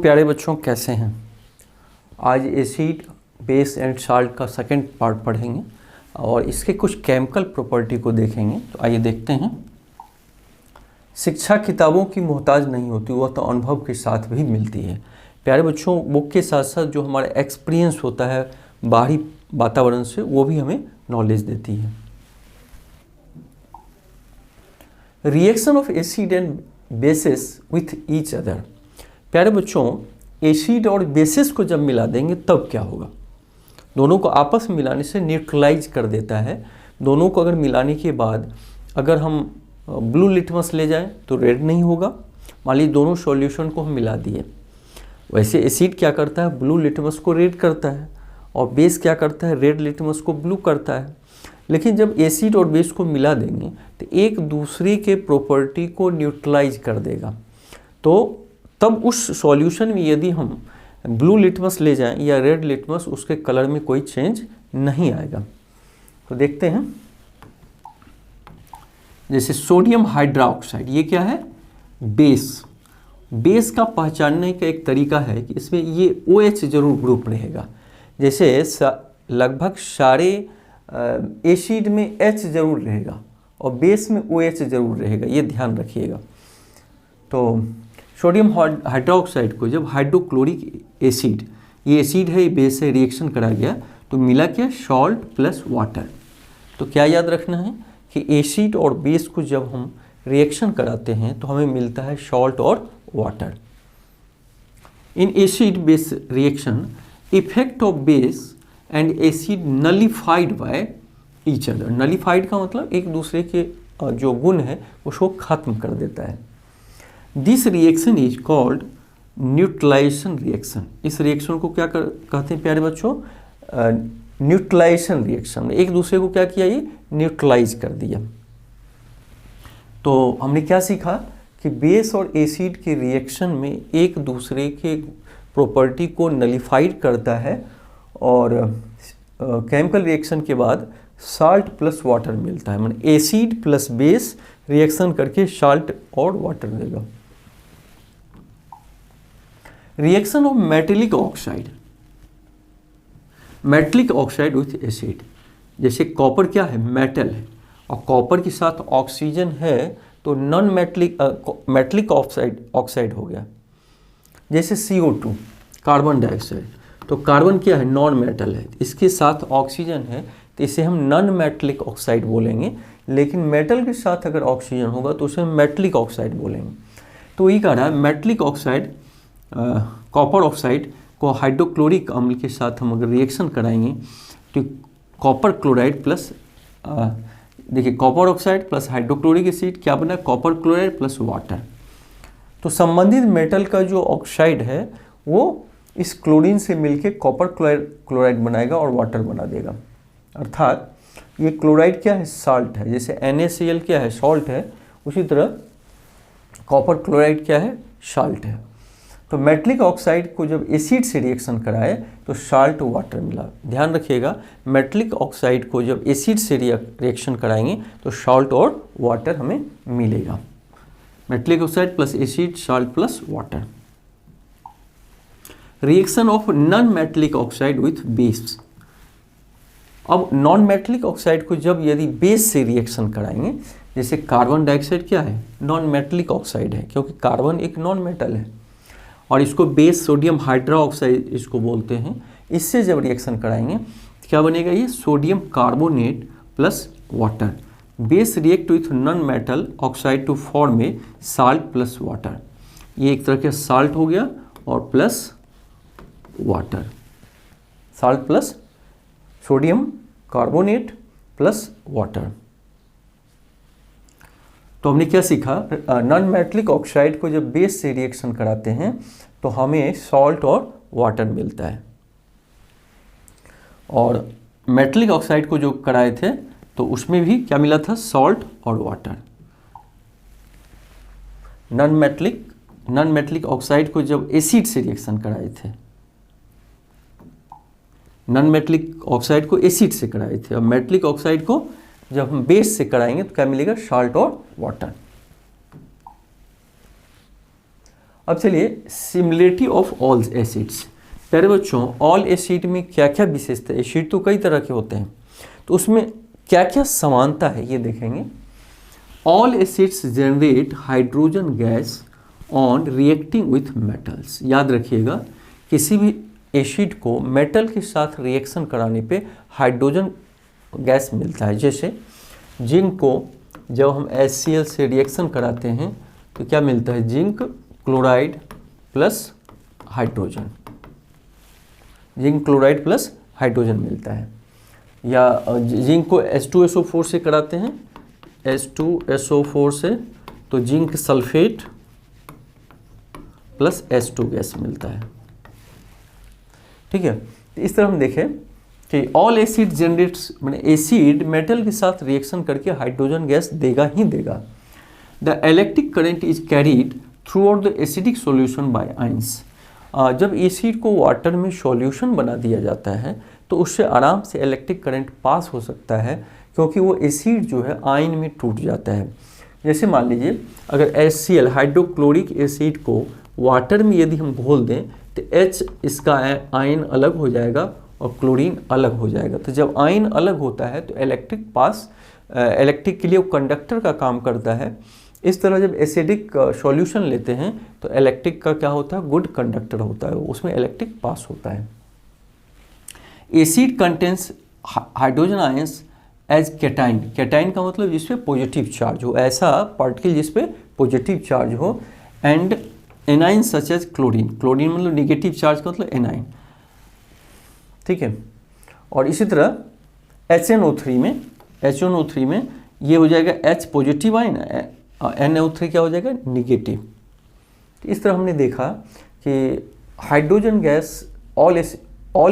प्यारे बच्चों, कैसे हैं? आज एसिड, बेस एंड साल्ट का सेकंड पार्ट पढ़ेंगे और इसके कुछ केमिकल प्रॉपर्टी को देखेंगे। तो आइए देखते हैं। शिक्षा किताबों की मोहताज नहीं होती, वह तो अनुभव के साथ भी मिलती है। प्यारे बच्चों, बुक के साथ साथ जो हमारा एक्सपीरियंस होता है बाहरी वातावरण से, वो भी हमें नॉलेज देती है। Reaction of acid and bases with each other. प्यारे बच्चों, एसिड और बेसिस को जब मिला देंगे तब क्या होगा? दोनों को आपस में मिलाने से न्यूट्रलाइज कर देता है। दोनों को अगर मिलाने के बाद अगर हम ब्लू लिटमस ले जाएं तो रेड नहीं होगा। मान लीजिए दोनों सॉल्यूशन को हम मिला दिए। वैसे एसिड क्या करता है? ब्लू लिटमस को रेड करता है और बेस क्या करता है? रेड लिटमस को ब्लू करता है। लेकिन जब एसिड और बेस को मिला देंगे तो एक दूसरे के प्रॉपर्टी को न्यूट्रलाइज कर देगा। तो तब उस सॉल्यूशन में यदि हम ब्लू लिटमस ले जाएं या रेड लिटमस, उसके कलर में कोई चेंज नहीं आएगा। तो देखते हैं, जैसे सोडियम हाइड्रोक्साइड, ये क्या है? बेस। बेस का पहचानने का एक तरीका है कि इसमें ये OH जरूर ग्रुप रहेगा। जैसे लगभग सारे एसिड में H जरूर रहेगा और बेस में OH जरूर रहेगा, ये ध्यान रखिएगा। तो सोडियम हाइड्रोक्साइड को जब हाइड्रोक्लोरिक एसिड, ये एसिड है, ये बेस है, रिएक्शन करा गया तो मिला क्या? Salt plus water. तो क्या याद रखना है कि एसिड और बेस को जब हम रिएक्शन कराते हैं तो हमें मिलता है सॉल्ट और water. In acid base reaction effect of base and acid nullified by each other. Nullified का मतलब एक दूसरे के जो गुण है उसको खत्म कर देता है। This reaction is called neutralisation reaction. इस रिएक्शन को क्या कहते हैं प्यारे बच्चों? Neutralisation reaction. एक दूसरे को क्या किया? ये न्यूट्रलाइज कर दिया। तो हमने क्या सीखा कि बेस और एसिड के रिएक्शन में एक दूसरे के प्रॉपर्टी को नलिफाइड करता है और केमिकल रिएक्शन के बाद साल्ट प्लस वाटर मिलता है। मतलब एसिड प्लस बेस रिएक्शन करके साल्ट और वाटर देगा। Reaction of metallic oxide. Metallic oxide with acid. जैसे कॉपर क्या है? मेटल है और कॉपर के साथ ऑक्सीजन है तो नॉन मेटेलिक ऑक्साइड हो गया। जैसे CO2 कार्बन डाइऑक्साइड, तो कार्बन क्या है? नॉन मेटल है, इसके साथ ऑक्सीजन है तो इसे हम नॉन मेटेलिक ऑक्साइड बोलेंगे। लेकिन मेटल के साथ अगर ऑक्सीजन होगा तो उसे मेटेलिक ऑक्साइड बोलेंगे। तो ये कह रहा है मेटेलिक ऑक्साइड, कॉपर ऑक्साइड को हाइड्रोक्लोरिक अम्ल के साथ हम अगर रिएक्शन कराएंगे तो कॉपर क्लोराइड प्लस, देखिए copper oxide plus hydrochloric acid क्या बना? Copper chloride plus water. तो संबंधित मेटल का जो ऑक्साइड है वो इस क्लोरीन से मिलके कॉपर क्लोराइड बनाएगा और वाटर बना देगा। अर्थात ये क्लोराइड क्या है? साल्ट है। जैसे NaCl क्या है? सॉल्ट है। उसी तरह कॉपर क्लोराइड क्या है? साल्ट है। तो मेटेलिक ऑक्साइड को जब एसिड से रिएक्शन कराए तो साल्ट वाटर मिला। ध्यान रखिएगा, मेटेलिक ऑक्साइड को जब एसिड से रिएक्शन कराएंगे तो साल्ट और वाटर हमें मिलेगा। Metallic oxide plus acid, salt plus water. Reaction of non metallic oxide with base. अब नॉन मेटेलिक ऑक्साइड को जब यदि बेस से रिएक्शन कराएंगे, जैसे कार्बन डाइऑक्साइड क्या है? नॉन मेटेलिक ऑक्साइड है, क्योंकि कार्बन एक नॉन मेटल है और इसको बेस सोडियम हाइड्रोक्साइड इसको बोलते हैं। इससे जब रिएक्शन कराएंगे क्या बनेगा? ये sodium carbonate plus water. Base react with non metal oxide to form a salt plus water. ये एक तरह के साल्ट हो गया और plus water. Salt plus sodium carbonate plus water. तो हमने क्या सीखा? नॉन मेटेलिक ऑक्साइड को जब बेस से रिएक्शन कराते हैं तो हमें सॉल्ट और वाटर मिलता है, और मेटेलिक ऑक्साइड को जो कराए थे तो उसमें भी क्या मिला था? सॉल्ट और वाटर। नॉन मेटेलिक ऑक्साइड को जब एसिड से रिएक्शन कराए थे, नॉन मेटेलिक ऑक्साइड को एसिड से कराए थे और मेटेलिक ऑक्साइड को जब हम बेस से कराएंगे तो क्या मिलेगा? साल्ट और वाटर। अब चलिए सिमिलरिटी ऑफ ऑल एसिड्स। प्यारे बच्चों, ऑल एसिड में क्या क्या विशेषता है? एसिड तो कई तरह के होते हैं, तो उसमें क्या क्या समानता है ये देखेंगे। All acids generate hydrogen gas on reacting with metals. याद रखिएगा, किसी भी एसिड को मेटल के साथ रिएक्शन कराने पे हाइड्रोजन गैस मिलता है। जैसे जिंक को जब हम HCl से रिएक्शन कराते हैं तो क्या मिलता है? Zinc chloride plus hydrogen, zinc chloride plus hydrogen मिलता है। या जिंक को H2SO4 से कराते हैं, H2SO4 से, तो zinc sulphate plus H2 gas मिलता है। ठीक है, तो इस तरह हम देखें कि ऑल एसिड जनरेट्स, मैंने एसिड मेटल के साथ रिएक्शन करके हाइड्रोजन गैस देगा ही देगा। The electric current is carried through out the acidic solution bye ions. जब एसिड को वाटर में सॉल्यूशन बना दिया जाता है तो उससे आराम से इलेक्ट्रिक करंट पास हो सकता है, क्योंकि वो एसिड जो है आयन में टूट जाता है। जैसे मान लीजिए अगर HCl हाइड्रोक्लोरिक एसिड को वाटर में यदि हम घोल दें तो H इसका आयन अलग हो जाएगा और क्लोरीन अलग हो जाएगा। तो जब आयन अलग होता है तो इलेक्ट्रिक के लिए वो कंडक्टर का काम करता है। इस तरह जब एसिडिक सॉल्यूशन लेते हैं तो इलेक्ट्रिक का क्या होता है? गुड कंडक्टर होता है, उसमें इलेक्ट्रिक पास होता है। Acid contains hydrogen ions as cation. Cation का मतलब जिसपे पॉजिटिव चार्ज हो, ऐसा पार्टिकल जिसपे पॉजिटिव चार्ज हो। And anion such as chlorine. Chlorine मतलब निगेटिव चार्ज का मतलब एनाइन। ठीक है, और इसी तरह HNO3 में ये हो जाएगा H पॉजिटिव आयन, NO3 क्या हो जाएगा? निगेटिव। इस तरह हमने देखा कि hydrogen gas, all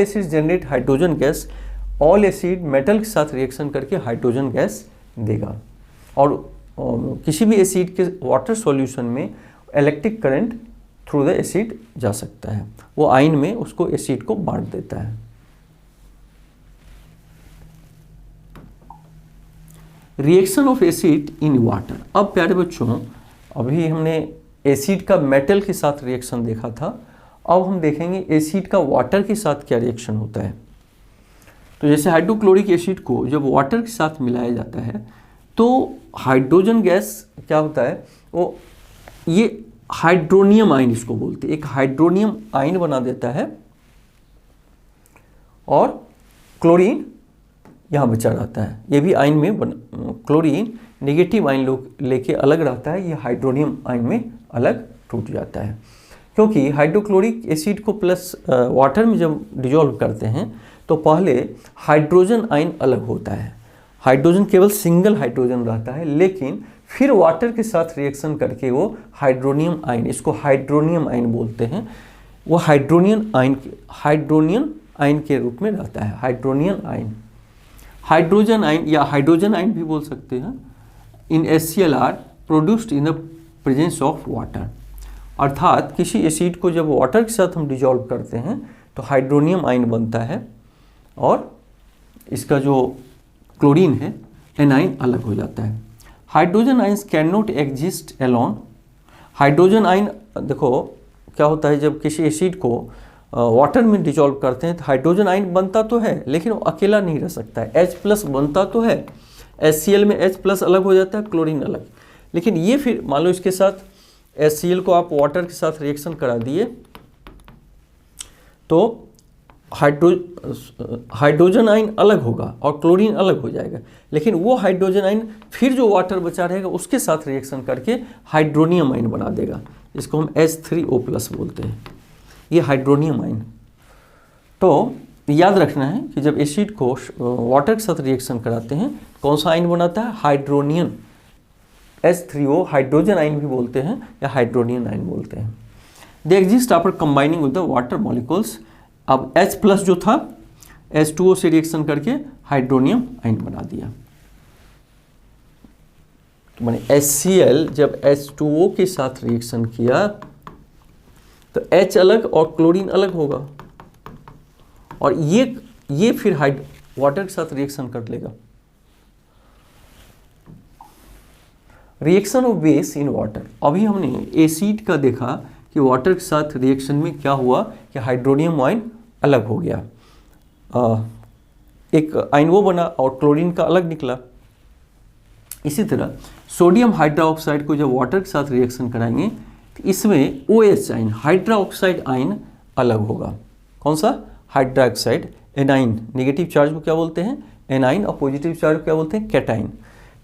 acid generate hydrogen gas. All acid metal के साथ रिएक्शन करके हाइड्रोजन गैस देगा। और किसी भी एसिड के वाटर सॉल्यूशन में electric current through the acid जा सकता है, वो आयन में उसको एसिड को बांट देता है। Reaction of acid in water. अब प्यारे बच्चों, अभी हमने एसिड का मेटल के साथ रिएक्शन देखा था, अब हम देखेंगे एसिड का वाटर के साथ क्या रिएक्शन होता है। तो जैसे हाइड्रोक्लोरिक एसिड को जब वाटर के साथ मिलाया जाता है तो हाइड्रोजन गैस क्या होता है? वो ये हाइड्रोनियम आयन इसको बोलते हैं, एक हाइड्रोनियम आयन बना देता है और क्लोरीन यहाँ बचा रहता है। ये भी आयन में क्लोरीन नेगेटिव आयन लेके अलग रहता है, ये हाइड्रोनियम आयन में अलग टूट जाता है। क्योंकि हाइड्रोक्लोरिक एसिड को प्लस वाटर में जब डिजोल्व करते हैं तो पहले हाइड्रोजन आयन अलग होता है, हाइड्रोजन केवल सिंगल हाइड्रोजन रहता है, लेकिन फिर वाटर के साथ रिएक्शन करके वो हाइड्रोनियम आयन, इसको हाइड्रोनियम आयन बोलते हैं, वो हाइड्रोनियन आयन के रूप में रहता है। हाइड्रोजन आयन या हाइड्रोजन आयन भी बोल सकते हैं। In HCl are produced in the presence of water. अर्थात किसी एसिड को जब वाटर के साथ हम डिजोल्व करते हैं तो हाइड्रोनियम आयन बनता है और इसका जो क्लोरीन है एनाइन अलग हो जाता है। Hydrogen ions can not exist alone. Hydrogen ion देखो क्या होता है, जब किसी एसिड को वाटर में डिजोल्व करते हैं तो हाइड्रोजन आयन बनता तो है लेकिन वो अकेला नहीं रह सकता है। H+ बनता तो है, HCl में H+ अलग हो जाता है, क्लोरीन अलग। लेकिन ये फिर मान लो इसके साथ HCl को आप वाटर के साथ रिएक्शन करा दिए तो हाइड्रोजन आयन अलग होगा और क्लोरीन अलग हो जाएगा, लेकिन वो हाइड्रोजन आयन फिर जो वाटर बचा रहेगा उसके साथ रिएक्शन करके हाइड्रोनियम आयन बना देगा, इसको हम H3O+ बोलते हैं, ये हाइड्रोनियम आयन। तो याद रखना है कि जब एसिड को वाटर के साथ रिएक्शन कराते हैं कौन सा आयन बनाता है? हाइड्रोनियन, H3O हाइड्रोजन आयन भी बोलते हैं या हाइड्रोनियन आयन बोलते हैं। They exist after combining with the water molecules. अब H+ जो था H2O से रिएक्शन करके हाइड्रोनियम आयन बना दिया। तो माने HCl जब H2O के साथ रिएक्शन किया तो H अलग और क्लोरीन अलग होगा और ये फिर वाटर के साथ रिएक्शन कर लेगा। Reaction of base in water. अभी हमने एसिड का देखा कि वाटर के साथ रिएक्शन में क्या हुआ कि हाइड्रोनियम आयन अलग हो गया, एक आयन वो बना और क्लोरीन का अलग निकला। इसी तरह सोडियम हाइड्रोक्साइड को जब वाटर के साथ रिएक्शन कराएंगे तो इसमें OH आयन, हाइड्रोक्साइड आयन अलग होगा। कौन सा? Hydroxide A9. नेगेटिव चार्ज को क्या बोलते हैं? एनाइन, और पॉजिटिव चार्ज को क्या बोलते हैं? कैटाइन।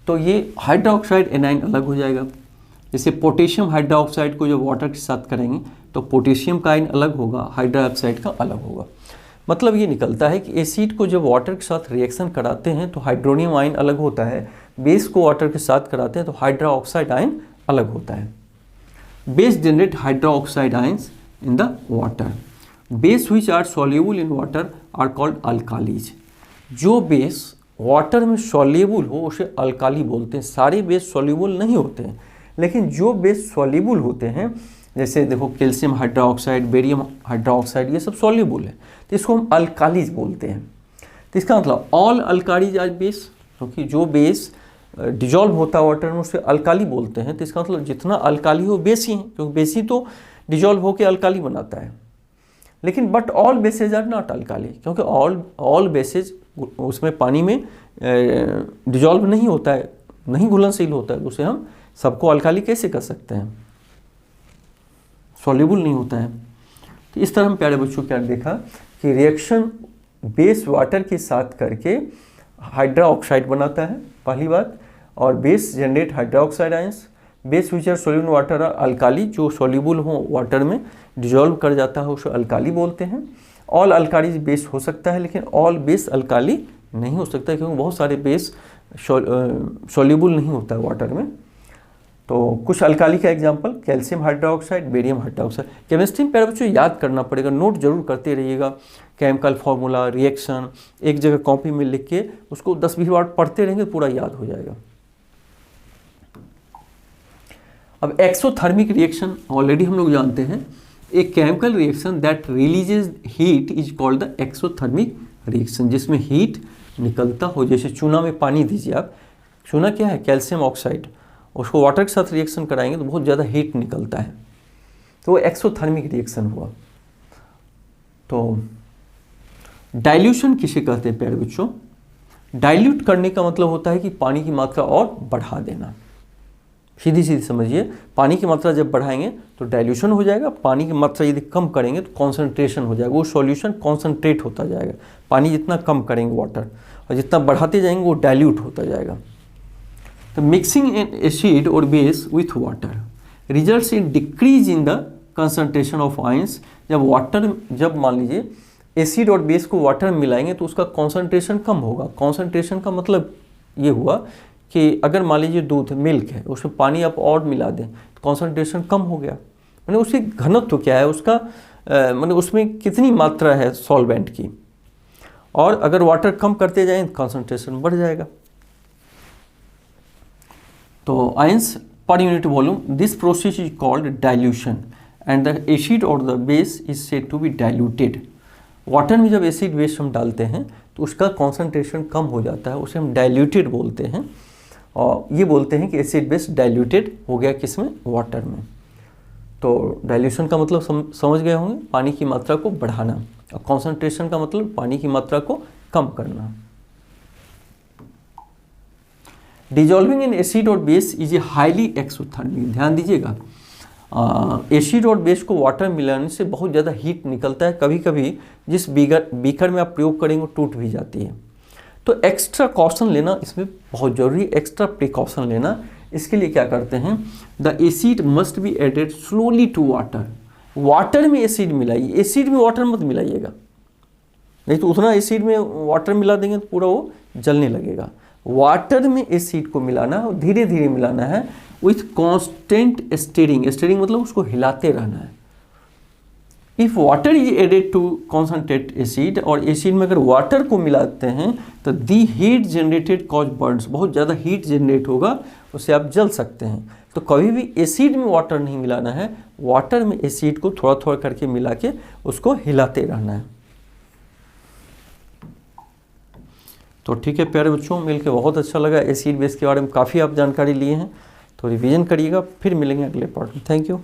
तो ये हाइड्रोक्साइड एनाइन अलग हो जाएगा। जैसे पोटेशियम हाइड्रोक्साइड को जब वाटर के साथ करेंगे तो पोटेशियम का आयन अलग होगा, हाइड्रोक्साइड का अलग होगा। मतलब ये निकलता है कि एसिड को जब वाटर के साथ रिएक्शन कराते हैं तो हाइड्रोनियम आयन अलग होता है, बेस को वाटर के साथ कराते हैं तो हाइड्रोक्साइड आयन अलग होता है। Base generate hydroxide ions in the water. Base which are soluble in water are called alkalis. जो बेस वाटर में सॉल्युबल हो उसे अल्काली बोलते हैं। सारे बेस सॉल्युबल नहीं होते हैं, लेकिन जो बेस सॉल्युबल होते हैं, जैसे देखो कैल्शियम हाइड्रोक्साइड, बेरियम हाइड्रोक्साइड, ये सब सॉल्युबल है, तो इसको हम अल्कालीज बोलते हैं। तो इसका मतलब ऑल अल्कालीज आर बेस, क्योंकि जो बेस डिजॉल्व होता है वाटर में उसे अल्काली बोलते हैं। तो इसका मतलब जितना अल्काली हो बेस ही है, क्योंकि बेस ही तो डिजॉल्व होकर अल्काली बनाता है। लेकिन but all bases are not alkali, क्योंकि ऑल बेसेज उसमें पानी में डिजॉल्व नहीं होता है, नहीं घुलनशील होता है, उसे हम सबको अल्काली कैसे कर सकते हैं? सॉल्युबल नहीं होता है। तो इस तरह हम प्यारे बच्चों क्या देखा कि रिएक्शन बेस वाटर के साथ करके हाइड्रोक्साइड बनाता है, पहली बात, और base generate hydroxide ions. Base which are soluble in water are alkali, जो सॉल्युबल हो वाटर में डिजॉल्व कर जाता है उसे अल्काली बोलते हैं। ऑल अल्काली बेस हो सकता है, लेकिन ऑल बेस अल्काली नहीं हो सकता, क्योंकि बहुत सारे बेस सॉल्युबल नहीं होता है वाटर में। तो कुछ अल्काली का example calcium hydroxide, barium hydroxide. Chemistry में प्यारे बच्चों याद करना पड़ेगा, नोट जरूर करते रहिएगा। केमिकल फार्मूला, रिएक्शन एक जगह कॉपी में लिख के उसको 10-20 बार पढ़ते रहेंगे, पूरा याद हो जाएगा। अब एक्सोथर्मिक रिएक्शन ऑलरेडी हम लोग जानते हैं। एक chemical reaction that releases heat is called the exothermic reaction, जिसमें हीट निकलता हो। जैसे चूना में पानी दीजिए आप, चूना क्या है? कैल्शियम ऑक्साइड, उसको वाटर के साथ रिएक्शन कराएंगे तो बहुत ज़्यादा हीट निकलता है, तो वो एक्सोथर्मिक रिएक्शन हुआ। तो डाइल्यूशन किसे कहते हैं प्यारे बच्चों? डाइल्यूट करने का मतलब होता है कि पानी की मात्रा और बढ़ा देना। सीधी सीधी समझिए, पानी की मात्रा जब बढ़ाएंगे तो डाइल्यूशन हो जाएगा, पानी की मात्रा यदि कम करेंगे तो कॉन्सेंट्रेशन हो जाएगा, वो सॉल्यूशन कॉन्सेंट्रेट होता जाएगा। पानी जितना कम करेंगे वाटर, और जितना बढ़ाते जाएंगे वो डाइल्यूट होता जाएगा। तो मिक्सिंग एन एसिड और base with water results in decrease in the concentration of ions. जब मान लीजिए एसिड और बेस को वाटर में मिलाएंगे तो उसका कॉन्सेंट्रेशन कम होगा। कॉन्सेंट्रेशन का मतलब ये हुआ कि अगर मान लीजिए दूध, मिल्क है, उसमें पानी आप और मिला दें तो कॉन्सेंट्रेशन कम हो गया। मैंने उसकी घनत्व क्या है उसका, मैंने उसमें कितनी मात्रा है सॉल्वेंट की, और अगर वाटर कम करते जाएं तो कॉन्सेंट्रेशन बढ़ जाएगा। तो ions per unit volume, this process is called dilution and the acid or the base is said to be diluted. Water में जब एसिड बेस हम डालते हैं तो उसका कॉन्सेंट्रेशन कम हो जाता है, उसे हम डाइल्यूटेड बोलते हैं। और ये बोलते हैं कि एसिड बेस डाइल्यूटेड हो गया किसमें? वाटर में। तो डाइल्यूशन का मतलब समझ गए होंगे, पानी की मात्रा को बढ़ाना, और कॉन्सेंट्रेशन का मतलब पानी की मात्रा को कम करना। डिजॉल्विंग इन एसिड और base is a highly exothermic. ध्यान दीजिएगा, एसिड और बेस को वाटर में मिलाने से बहुत ज़्यादा हीट निकलता है। कभी कभी जिस बीकर में आप प्रयोग करेंगे वो टूट भी जाती है। तो एक्स्ट्रा कॉशन लेना इसमें बहुत जरूरी है, एक्स्ट्रा प्रिकॉशन लेना। इसके लिए क्या करते हैं? The acid must be added slowly to water. Water में एसिड मिलाइए, एसिड में वाटर मत मिलाइएगा, नहीं तो उतना एसिड में वाटर मिला देंगे तो पूरा वो जलने लगेगा। वाटर में एसिड को मिलाना है और धीरे धीरे मिलाना है विथ कॉन्स्टेंट स्टीरिंग। स्टीरिंग मतलब उसको हिलाते रहना है। If water is added to concentrate acid, और एसिड में अगर वाटर को मिलाते हैं तो the heat generated cause burns, बहुत ज़्यादा हीट जनरेट होगा, उससे आप जल सकते हैं। तो कभी भी एसिड में वाटर नहीं मिलाना है, वाटर में एसिड को थोड़ा थोड़ा करके मिला के उसको हिलाते रहना है। तो ठीक है प्यारे बच्चों, मिलकर बहुत अच्छा लगा। एसिड बेस के बारे में काफ़ी आप जानकारी लिए हैं, तो रिवीजन करिएगा, फिर मिलेंगे अगले पार्ट में। Thank you.